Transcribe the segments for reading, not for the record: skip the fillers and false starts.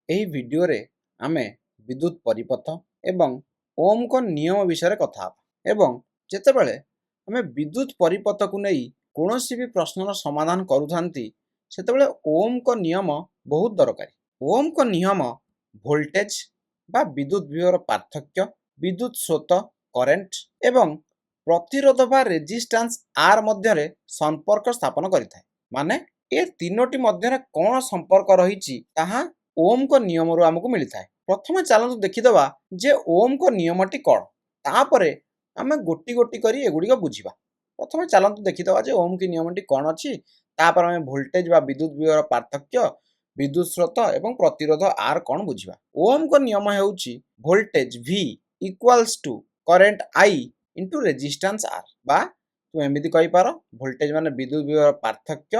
ଏହି ଭିଡ଼ିଓରେ ଆମେ ବିଦ୍ୟୁତ୍ ପରିପଥ ଏବଂ ଓମଙ୍କ ନିୟମ ବିଷୟରେ କଥା ହେବା ଏବଂ ଯେତେବେଳେ ଆମେ ବିଦ୍ୟୁତ୍ ପରିପଥକୁ ନେଇ କୌଣସି ବି ପ୍ରଶ୍ନର ସମାଧାନ କରୁଥାନ୍ତି ସେତେବେଳେ ଓମଙ୍କ ନିୟମ ବହୁତ ଦରକାରୀ। ଓମଙ୍କ ନିୟମ ଭୋଲ୍ଟେଜ୍ ବା ବିଦ୍ୟୁତ୍ ବିଭବର ପାର୍ଥକ୍ୟ, ବିଦ୍ୟୁତ୍ ସ୍ରୋତ କରେଣ୍ଟ ଏବଂ ପ୍ରତିରୋଧ ବା ରେଜିଷ୍ଟାନ୍ସ ଆର୍ ମଧ୍ୟରେ ସମ୍ପର୍କ ସ୍ଥାପନ କରିଥାଏ। ମାନେ ଏ ତିନୋଟି ମଧ୍ୟରେ କ'ଣ ସମ୍ପର୍କ ରହିଛି ତାହା ଓମଙ୍କ ନିୟମରୁ ଆମକୁ ମିଳିଥାଏ। ପ୍ରଥମେ ଚାଲନ୍ତୁ ଦେଖିଦେବା ଯେ ଓମଙ୍କ ନିୟମଟି କ'ଣ, ତାପରେ ଆମେ ଗୋଟି ଗୋଟି କରି ଏଗୁଡ଼ିକ ବୁଝିବା। ପ୍ରଥମେ ଚାଲନ୍ତୁ ଦେଖିଦେବା ଯେ ଓମଙ୍କ ନିୟମଟି କ'ଣ ଅଛି, ତାପରେ ଆମେ ଭୋଲ୍ଟେଜ୍ ବା ବିଦ୍ୟୁତ୍ ବିଭବର ପାର୍ଥକ୍ୟ, ବିଦ୍ୟୁତ୍ ସ୍ରୋତ ଏବଂ ପ୍ରତିରୋଧ ଆର୍ କ'ଣ ବୁଝିବା। ଓମଙ୍କ ନିୟମ ହେଉଛି voltage V equals to current I into resistance R, ବା ତୁମେ ଏମିତି କହିପାର ଭୋଲ୍ଟେଜ୍ ମାନେ ବିଦ୍ୟୁତ୍ ବିଭବର ପାର୍ଥକ୍ୟ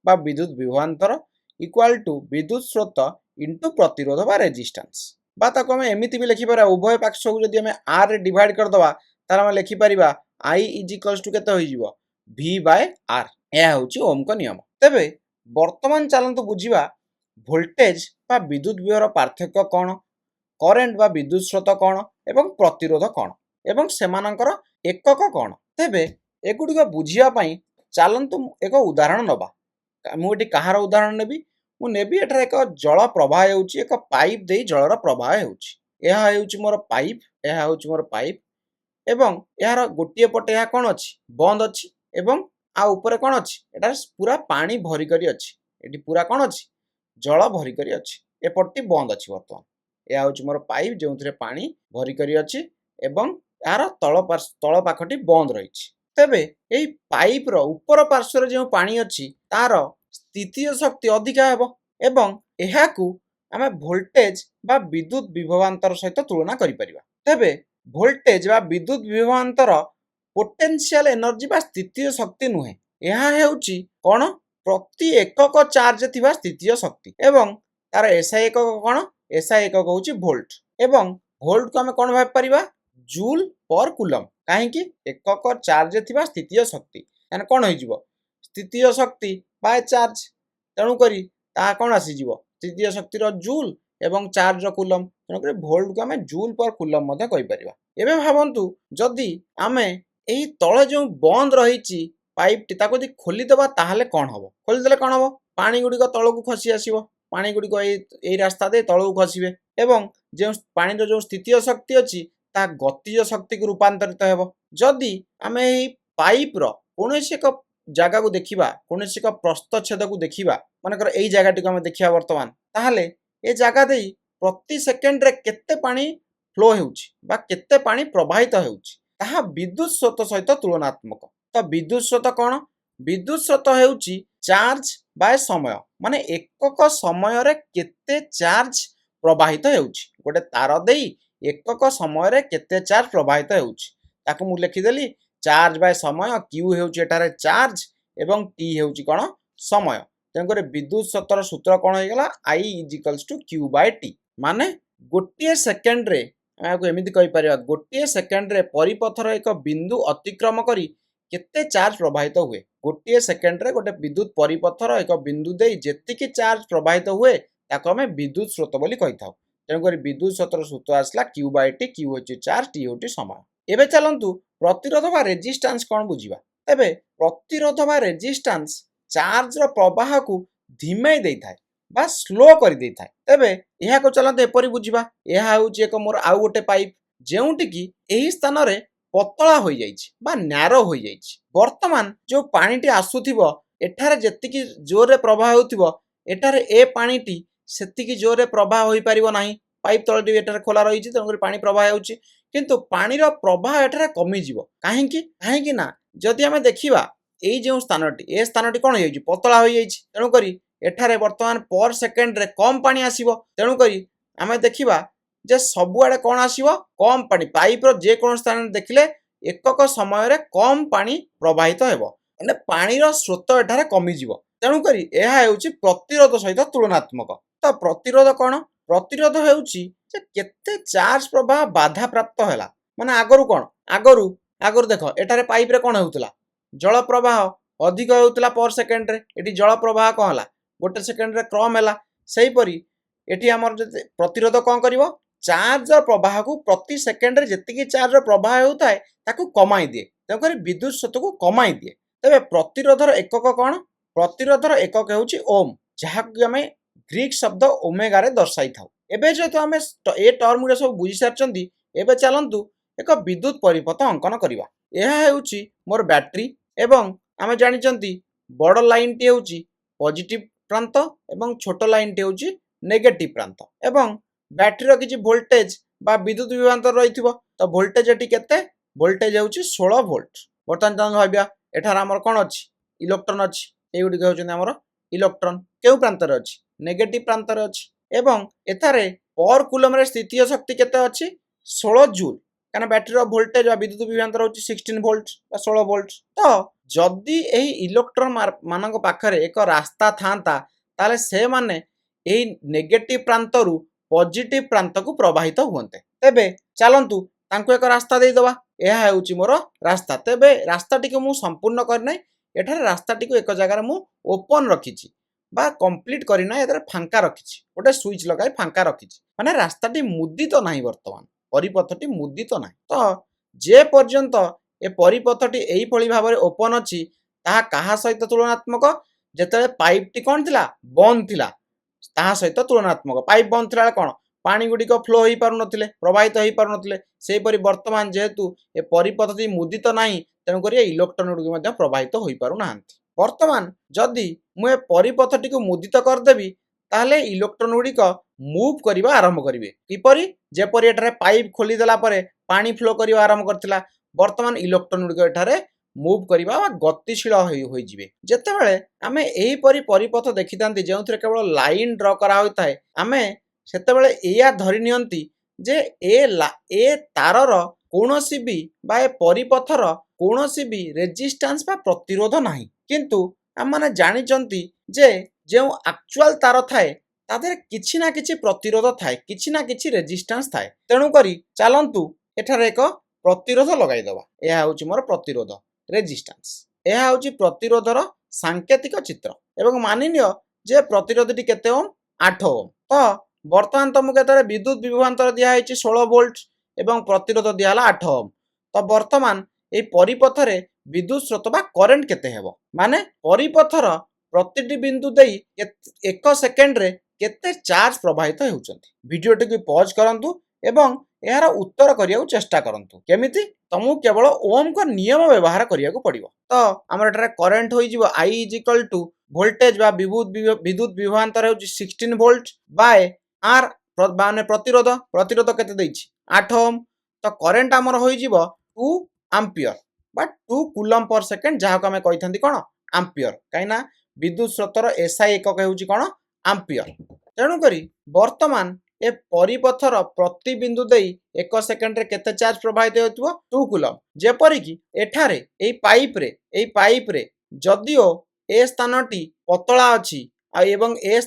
ବା ବିଦ୍ୟୁତ୍ ବିଭବାନ୍ତର ଇକ୍ୱାଲ୍ ଟୁ ବିଦ୍ୟୁତ୍ ସ୍ରୋତ ଇଣ୍ଟୁ ପ୍ରତିରୋଧ ବା ରେଜିଷ୍ଟାନ୍ସ, ବା ତାକୁ ଆମେ ଏମିତି ବି ଲେଖିପାରିବା ଉଭୟ ପାର୍ଶ୍ୱକୁ ଯଦି ଆମେ ଆର୍ ରେ ଡିଭାଇଡ୍ କରିଦେବା ତାହେଲେ ଆମେ ଲେଖିପାରିବା I ଇଜ୍ ଇକ୍ୱାଲ୍ସ ଟୁ କେତେ ହୋଇଯିବ V ବାଇ ଆର୍। ଏହା ହେଉଛି ଓମଙ୍କ ନିୟମ। ତେବେ ବର୍ତ୍ତମାନ ଚାଲନ୍ତୁ ବୁଝିବା ଭୋଲ୍ଟେଜ୍ ବା ବିଦ୍ୟୁତ୍ ବିଭବର ପାର୍ଥକ୍ୟ କ'ଣ, କରେଣ୍ଟ ବା ବିଦ୍ୟୁତ୍ ସ୍ରୋତ କ'ଣ ଏବଂ ପ୍ରତିରୋଧ କ'ଣ ଏବଂ ସେମାନଙ୍କର ଏକକ କ'ଣ। ତେବେ ଏଗୁଡ଼ିକ ବୁଝିବା ପାଇଁ ଚାଲନ୍ତୁ ଏକ ଉଦାହରଣ ନେବା। ମୁଁ ଏଠି କାହାର ଉଦାହରଣ ନେବି? ମୁଁ ନେବି ଏଠାରେ ଏକ ଜଳ ପ୍ରବାହ ହେଉଛି, ଏକ ପାଇପ୍ ଦେଇ ଜଳର ପ୍ରବାହ ହେଉଛି। ଏହା ହେଉଛି ମୋର ପାଇପ୍, ଏହା ହେଉଛି ମୋର ପାଇପ୍ ଏବଂ ଏହାର ଗୋଟିଏ ପଟେ ଏହା କ'ଣ ଅଛି, ବନ୍ଦ ଅଛି ଏବଂ ଆଉ ଉପରେ କ'ଣ ଅଛି, ଏଠାରେ ପୁରା ପାଣି ଭରିକରି ଅଛି। ଏଠି ପୁରା କ'ଣ ଅଛି, ଜଳ ଭରିକରି ଅଛି। ଏପଟଟି ବନ୍ଦ ଅଛି। ବର୍ତ୍ତମାନ ଏହା ହେଉଛି ମୋର ପାଇପ୍ ଯେଉଁଥିରେ ପାଣି ଭରିକରି ଅଛି ଏବଂ ଏହାର ତଳ ପାଖଟି ବନ୍ଦ ରହିଛି। ତେବେ ଏହି ପାଇପ୍ର ଉପର ପାର୍ଶ୍ୱରେ ଯେଉଁ ପାଣି ଅଛି ତାର ସ୍ଥିତୀୟ ଶକ୍ତି ଅଧିକା ହେବ ଏବଂ ଏହାକୁ ଆମେ ଭୋଲ୍ଟେଜ୍ ବା ବିଦ୍ୟୁତ୍ ବିଭବାନ୍ତର ସହିତ ତୁଳନା କରିପାରିବା। ତେବେ ଭୋଲ୍ଟେଜ୍ ବା ବିଦ୍ୟୁତ୍ ବିଭବାନ୍ତର ପୋଟେନ୍ସିଆଲ ଏନର୍ଜି ବା ସ୍ଥିତୀୟ ଶକ୍ତି ନୁହେଁ, ଏହା ହେଉଛି କ'ଣ, ପ୍ରତି ଏକକ ଚାର୍ଜ ଥିବା ସ୍ଥିତୀୟ ଶକ୍ତି ଏବଂ ତାର ଏସ୍ଆଇ ଏକକ କ'ଣ, ଏସ୍ଆଇ ଏକକ ହେଉଛି ଭୋଲ୍ଟ ଏବଂ ଭୋଲ୍ଟକୁ ଆମେ କ'ଣ ଭାବିପାରିବା, ଜୁଲ୍ ପର କୁଲମ୍। କାହିଁକି, ଏକକ ଚାର୍ଜ ଥିବା ସ୍ଥିତୀୟ ଶକ୍ତି ମାନେ କ'ଣ ହେଇଯିବ, ସ୍ଥିତୀୟ ଶକ୍ତି ବାଇ ଚାର୍ଜ, ତେଣୁକରି ତାହା କ'ଣ ଆସିଯିବ, ସ୍ଥିତୀୟ ଶକ୍ତିର ଜୁଲ୍ ଏବଂ ଚାର୍ଜର କୁଲମ୍, ତେଣୁକରି ଭୋଲ୍ଟକୁ ଆମେ ଜୁଲ୍ ପର କୁଲମ୍ ମଧ୍ୟ କହିପାରିବା। ଏବେ ଭାବନ୍ତୁ ଯଦି ଆମେ ଏହି ତଳେ ଯେଉଁ ବନ୍ଦ ରହିଛି ପାଇପ୍ଟି ତାକୁ ଯଦି ଖୋଲିଦେବା ତାହେଲେ କ'ଣ ହେବ? ଖୋଲିଦେଲେ କ'ଣ ହେବ, ପାଣି ଗୁଡ଼ିକ ତଳକୁ ଖସି ଆସିବ, ପାଣି ଗୁଡ଼ିକ ଏଇ ରାସ୍ତା ଦେଇ ତଳକୁ ଖସିବେ ଏବଂ ଯେଉଁ ପାଣିର ଯେଉଁ ସ୍ଥିତୀୟ ଶକ୍ତି ଅଛି ତାହା ଗତିଜ ଶକ୍ତିକୁ ରୂପାନ୍ତରିତ ହେବ। ଯଦି ଆମେ ଏହି ପାଇପ୍ର କୌଣସି ଏକ ଜାଗାକୁ ଦେଖିବା, କୌଣସି ଏକ ପ୍ରସ୍ତଚ୍ଛେଦକୁ ଦେଖିବା, ମନେକର ଏଇ ଜାଗାଟିକୁ ଆମେ ଦେଖିବା ବର୍ତ୍ତମାନ, ତାହେଲେ ଏ ଜାଗା ଦେଇ ପ୍ରତି ସେକେଣ୍ଡରେ କେତେ ପାଣି ଫ୍ଲୋ ହେଉଛି ବା କେତେ ପାଣି ପ୍ରବାହିତ ହେଉଛି ତାହା ବିଦ୍ୟୁତ୍ ସ୍ରୋତ ସହିତ ତୁଳନାତ୍ମକ। ତ ବିଦ୍ୟୁତ୍ ସ୍ରୋତ କ'ଣ, ବିଦ୍ୟୁତ୍ ସ୍ରୋତ ହେଉଛି ଚାର୍ଜ ବାଇ ସମୟ, ମାନେ ଏକକ ସମୟରେ କେତେ ଚାର୍ଜ ପ୍ରବାହିତ ହେଉଛି, ଗୋଟେ ତାର ଦେଇ ଏକକ ସମୟରେ କେତେ ଚାର୍ଜ ପ୍ରବାହିତ ହେଉଛି ତାକୁ ମୁଁ ଲେଖିଦେଲି ଚାର୍ଜ ବାଇ ସମୟ। କ୍ୟୁ ହେଉଛି ଏଠାରେ ଚାର୍ଜ ଏବଂ ଟି ହେଉଛି କ'ଣ, ସମୟ। ତେଣୁକରି ବିଦ୍ୟୁତ୍ ସ୍ରୋତର ସୂତ୍ର କ'ଣ ହେଇଗଲା, I is equals to Q by T. ମାନେ ଗୋଟିଏ ସେକେଣ୍ଡରେ ଆମେ ଏହାକୁ ଏମିତି କହିପାରିବା, ଗୋଟିଏ ସେକେଣ୍ଡରେ ପରିପଥର ଏକ ବିନ୍ଦୁ ଅତିକ୍ରମ କରି କେତେ ଚାର୍ଜ ପ୍ରବାହିତ ହୁଏ। ଗୋଟିଏ ସେକେଣ୍ଡରେ ଗୋଟେ ବିଦ୍ୟୁତ୍ ପରିପଥର ଏକ ବିନ୍ଦୁ ଦେଇ ଯେତିକି ଚାର୍ଜ ପ୍ରବାହିତ ହୁଏ ତାକୁ ଆମେ ବିଦ୍ୟୁତ୍ ସ୍ରୋତ ବୋଲି କହିଥାଉ। ତେଣୁକରି ବିଦ୍ୟୁତ୍ ସ୍ରୋତର ସୂତ୍ର ଆସିଲା କ୍ୟୁ ବାଇ ଟି, କ୍ୟୁ ହେଉଛି ଚାର୍ଜ, ଟି ହେଉଛି ସମୟ। ଏବେ ଚାଲନ୍ତୁ ପ୍ରତିରୋଧ ବା ରେଜିଷ୍ଟାନ୍ସ କ'ଣ ବୁଝିବା। ତେବେ ପ୍ରତିରୋଧ ବା ରେଜିଷ୍ଟାନ୍ସ ଚାର୍ଜର ପ୍ରବାହକୁ ଧିମେଇ ଦେଇଥାଏ ବା ସ୍ଲୋ କରିଦେଇଥାଏ। ତେବେ ଏହାକୁ ଚାଲନ୍ତୁ ଏପରି ବୁଝିବା, ଏହା ହେଉଛି ଏକ ମୋର ଆଉ ଗୋଟେ ପାଇପ୍ ଯେଉଁଠିକି ଏହି ସ୍ଥାନରେ ପତଳା ହୋଇଯାଇଛି ବା ନ୍ୟାରୋ ହୋଇଯାଇଛି। ବର୍ତ୍ତମାନ ଯେଉଁ ପାଣିଟି ଆସୁଥିବ ଏଠାରେ ଯେତିକି ଜୋରରେ ପ୍ରବାହ ହେଉଥିବ ଏଠାରେ ଏ ପାଣିଟି ସେତିକି ଜୋରରେ ପ୍ରବାହ ହୋଇପାରିବ ନାହିଁ। ପାଇପ୍ ତଳଟି ଏଠାରେ ଖୋଲା ରହିଛି, ତେଣୁକରି ପାଣି ପ୍ରବାହ ହେଉଛି, କିନ୍ତୁ ପାଣିର ପ୍ରବାହ ଏଠାରେ କମିଯିବ। କାହିଁକି, କାହିଁକି ନା ଯଦି ଆମେ ଦେଖିବା ଏଇ ଯେଉଁ ସ୍ଥାନଟି, ଏ ସ୍ଥାନଟି କ'ଣ ହେଇଯାଇଛି, ପତଳା ହୋଇଯାଇଛି, ତେଣୁକରି ଏଠାରେ ବର୍ତ୍ତମାନ ପର ସେକେଣ୍ଡରେ କମ୍ ପାଣି ଆସିବ। ତେଣୁକରି ଆମେ ଦେଖିବା ଯେ ସବୁଆଡ଼େ କ'ଣ ଆସିବ, କମ୍ ପାଣି। ପାଇପ୍ର ଯେକୌଣସି ସ୍ଥାନରେ ଦେଖିଲେ ଏକକ ସମୟରେ କମ୍ ପାଣି ପ୍ରବାହିତ ହେବ, ମାନେ ପାଣିର ସ୍ରୋତ ଏଠାରେ କମିଯିବ। ତେଣୁକରି ଏହା ହେଉଛି ପ୍ରତିରୋଧ ସହିତ ତୁଳନାତ୍ମକ। ତ ପ୍ରତିରୋଧ କ'ଣ, ପ୍ରତିରୋଧ ହେଉଛି ଯେ କେତେ ଚାର୍ଜ ପ୍ରବାହ ବାଧାପ୍ରାପ୍ତ ହେଲା। ମାନେ ଆଗରୁ କ'ଣ, ଆଗରୁ ଦେଖ ଏଠାରେ ପାଇପ୍ରେ କ'ଣ ହେଉଥିଲା, ଜଳ ପ୍ରବାହ ଅଧିକ ହେଉଥିଲା ପର ସେକେଣ୍ଡରେ, ଏଠି ଜଳ ପ୍ରବାହ କ'ଣ ହେଲା, ଗୋଟେ ସେକେଣ୍ଡରେ କମ୍ ହେଲା। ସେହିପରି एठी हमर प्रतिरोध कौन करिवो चार्ज प्रवाह को प्रति सेकेंड रे जेतिकी चार्ज प्रवाह होता है ताकू कमाई दिए तेणुकर विद्युत स्रोत को कमाई दिए। तेबे प्रतिरोधर एकक कौन प्रतिरोधर एकक होउची ओम जहाक आमे ग्रीक शब्द ओमेगा रे दर्शाई थाउ। एबे जेतु आमे ए टर्म रे सब बुझी सारचंदी एबे चलंतु एक विद्युत परिपथ अंकन करिवा। एहा हेउची मोर बैटरी एवं आमे जानिचंती बड़ लाइन टी हेउची पॉजिटिव प्रांत एवं छोट लाइन टी हेउची नेगेटिव प्रांत एवं बैटरी रो किछि वोल्टेज बा विद्युत विभवांतर रहिथिबो तो वोल्टेज एटी केते वोल्टेज हेउची 16 वोल्ट। वर्तमान तान भाबिया एठार हमर कोन अछि इलेक्ट्रॉन अछि एउडी कहउछन हमर इलेक्ट्रॉन केउ प्रांत रे अछि नेगेटिव प्रांत रे अछि एवं एथारे पर कूलम रे स्थितीय शक्ति केते अछि 16 जूल काना बैटरी रो वोल्टेज बा विद्युत विभवांतर होची 16 वोल्ट बा 16 वोल्ट। तो जदि एही इलेक्ट्रॉन मानक पाखरे एक रास्ता थांता ताले से माने एही नेगेटिव प्रांत रु पॉजिटिव प्रांत को प्रवाहित हुअन्ते। तेबे चलंतु तांको एक रास्ता दे दवा एहा हेउची मोर रास्ता। तेबे रास्ता टिके मु संपूर्ण करनै एठारे रास्ता टिको एक जगह रे मु ओपन रखिछि बा कंप्लीट करिना एतरे फांका रखिछि ओटे स्विच लगाई फांका रखिछि माने रास्ताटी मुदित नाही वर्तमान परिपथटी मुदित नाही। तो जे पर्यंत ए परिपथटी एही फळी भाबरे ओपन अछि ताहा काहा सहित तुलनात्मक जेतले पाइपटी कोन थिला बंद थिला ताहा सहित तुलनात्मक पाइप बंद थिला कोन पानी गुडी को फ्लो होई पारु नथिले प्रवाहित होई पारु नथिले सेही परि वर्तमान जेहेतु ए परिपथटी मुदित नाही तेनु करी इलेक्ट्रॉन गुडी मध्ये प्रवाहित होई पारु नाहंती। वर्तमान जदि मु ए परिपथटी को मुदित कर देबी ताहले इलेक्ट्रॉन गुडी को मूव करिवा आरंभ करिवे किपरि जेपरि एठारे पाइप खोली देला परे पानी फ्लो करिवा आरंभ करथिला वर्तमान इलेक्ट्रॉन गुडी को एठारे मूव करिवा गतिशील होई जिवे। जेतेबेले आमे एही परि परिपथ देखितांती जेउथरे केवल लाइन ड्रा करा होइताय आमे सेतेबेले एया धरि नियंती जे ए तारर कोनोसी भी बा ए परिपथर कोनोसी भी रेजिस्टेंस बा प्रतिरोध नाही किंतु हम माने जानिचंती जे जेउ एक्चुअल तार थाए तादेर किछि ना किछि प्रतिरोध थाए किछि ना किछि रेजिस्टेंस थाए तेणु करी चलंतु एठारे एक प्रतिरोध लगाई दबा एहा होची मोर प्रतिरोध रेजिस्टेंस एहा होची प्रतिरोधर सांकेतिक चित्र एवं मानिनियो जे प्रतिरोधटी केते ओम 8 ओम। तो वर्तमान तुमको एतरे विद्युत विभवांतर दिया हैछि 16 वोल्ट एवं प्रतिरोध दिया हला 8 ओम। तो वर्तमान ए परिपथरे विद्युत स्रोत बा करंट केते हेबो माने परिपथर प्रतिटी बिंदु देई 1 सेकेंड रे केते चार्ज प्रवाहित हेउचंती। वीडियोटी को पॉज करंतु एवं यार उत्तर करिया चेष्टा करंतु केमिति तुमको केवल ओम को नियम व्यवहार करिया को पड़िबो। तो हमर एटारे करंट होई जिवो I वोल्टेज बा विद्युत विभवांतर हेउची 16 वोल्ट बाय आर माने प्रतिरोध प्रतिरोध केते दैछि 8 ओम। तो करंट हमर होई जिवो 2 एम्पियर बा 2 कूलम पर सेकंड जहा को हमें कहिथंती कोन एम्पियर काइना विद्युत स्रोतर एसआई एकक हेउची कोन एम्पियर। तेणु करी वर्तमान ए परिपथर प्रति बिंदु देई 1 सेकेंड रे केते चार्ज प्रवाहित हेउतबो 2 कूलम जेपरि कि एठारे एई पाइप रे जदिओ ए स्थानटी पतला अछि एवं ए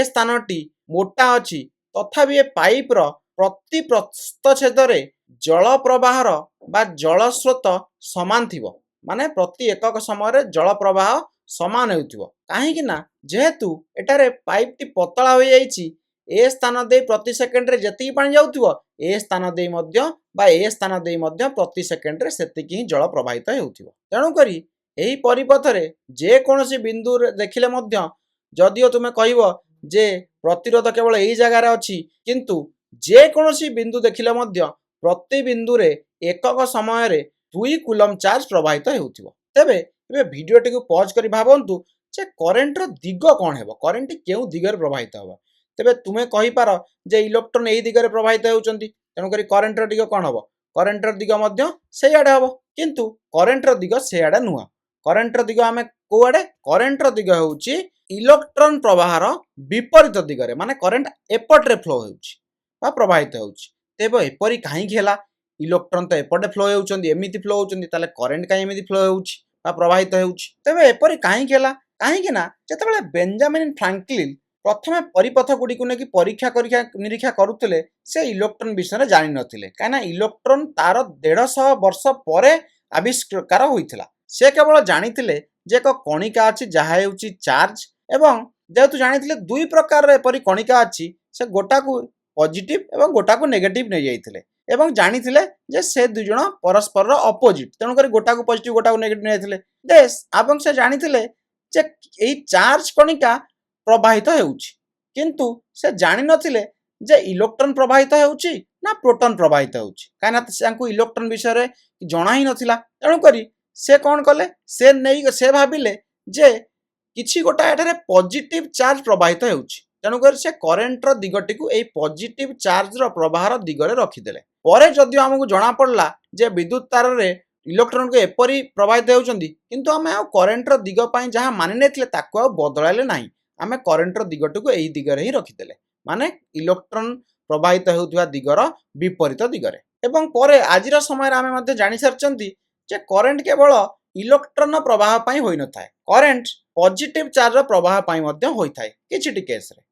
स्थानटी मोटा अछि तथापि ए पाइप रो प्रति प्रस्थछेद रे जल प्रवाहर बा जल स्रोत समान थिबो माने प्रति एकक समय रे जल प्रवाह समान हेउथिबो काहे कि ना जेहेतु एटारे पाइप टी पतला होई जाईछि ए स्थान दे प्रति सेकेंड रे जति पानी जाउथिबो ए स्थान दे मध्य बा ए स्थान दे मध्य प्रति सेकेंड रे सेतिकी ही जल प्रवाहित हेउथिबो। तेणु करी एही परिपथरे जे कोनोसी बिंदु देखिले मध्य जदिओ तुमे कहिबो जे प्रतिरोध केवल एही जगह रे अछि किंतु जे कोनोसी बिंदु देखिले मध्य प्रति बिंदु रे एकक समय रे 2 कूलम चार्ज प्रवाहित हेउथिबो। तेबे वीडियोटी को पॉज करी भाबंतु जे करंट रो दिग कोन हेबो करंट केउ दिगरे प्रवाहित हेबो। तेबे तुमे कहि पारो जे इलेक्ट्रॉन एही दिगरे प्रवाहित हेउचंती तेणु करी करंट रो दिग कोन हेबो करंट रो दिग मध्य सेही आडे हेबो किंतु करंट रो दिग से आडे नुवा करंट रो दिग आमे को आडे करंट रो दिग हेउची इलेक्ट्रॉन प्रवाहर विपरीत दिगरे माने करंट एपटरे फ्लो हेउची बा प्रवाहित हेउची। तेबे एपरी काहे खेला इलेक्ट्रॉन तो एपटे फ्लो हेउचंती एमिति फ्लो होउचंती ताले करंट काहे एमिति फ्लो हेउची बा प्रवाहित हेउची। तेबे एपरी काहे खेला काहे कि ना जेतेबेले बेंजामिन फ्रैंकलिन प्रथमे परिपथ गुडी को नेकी परीक्षा निरीक्षा करुथिले से इलेक्ट्रॉन विषय जानि नथिले काना इलेक्ट्रॉन तार 150 वर्ष परे आविष्कार होइथिला। से केवल जानिथिले जे एक कणिका अछि जहा हेउची चार्ज एवं जेहेतु जानी दुई प्रकार एपरी कणिका अच्छी से गोटा को पॉजिटिव एवं गोटा को नेगेटिव नहीं जाइथिले एवं जानी जे से दुई जण परस्पर अपोजिट तेणुक गोटा को पॉजिटिव गोटा को नेगेटिव नहीं जाइथिले देश एवं से जानी जे एई चार्ज कणिका प्रवाहित हेउछि किंतु से जानी नथिले जे इलेक्ट्रॉन प्रवाहित हेउछि ना प्रोटॉन प्रवाहित हेउछि काना तांको इलेक्ट्रॉन विषय रे जणा ही नथिला तेणुक से कौन कले से भाविले जे किछि गोटा एठारे पॉजिटिव चार्ज प्रवाहित हेउछि तेणुक से करेन्ट दिगटी को एई पॉजिटिव चार्ज रो प्रवाहर दिगरे रखिदेले परे जदि हमकु जना पड़ला जे विद्युत तार रे इलेक्ट्रॉन को एपरी प्रवाहित हेउचंदी किंतु आमे आ करेन्ट रो दिग पई जहा मानि नेथिले ताको आ बदलाइले नाही आमे करेन्ट रो दिगटी को एई दिगरे ही रखिदेले माने इलेक्ट्रॉन प्रवाहित हेउथुवा दिगर विपरीत दिगरे एवं परे आजिर समय रे आमे मध्ये जानि सरचंती जे करेन्ट केवल इलेक्ट्रॉन प्रवाह पई होई न थाए करेन्ट पॉजिटिव चार्ज प्रवाह पई मध्ये होई थाए किछि केस रे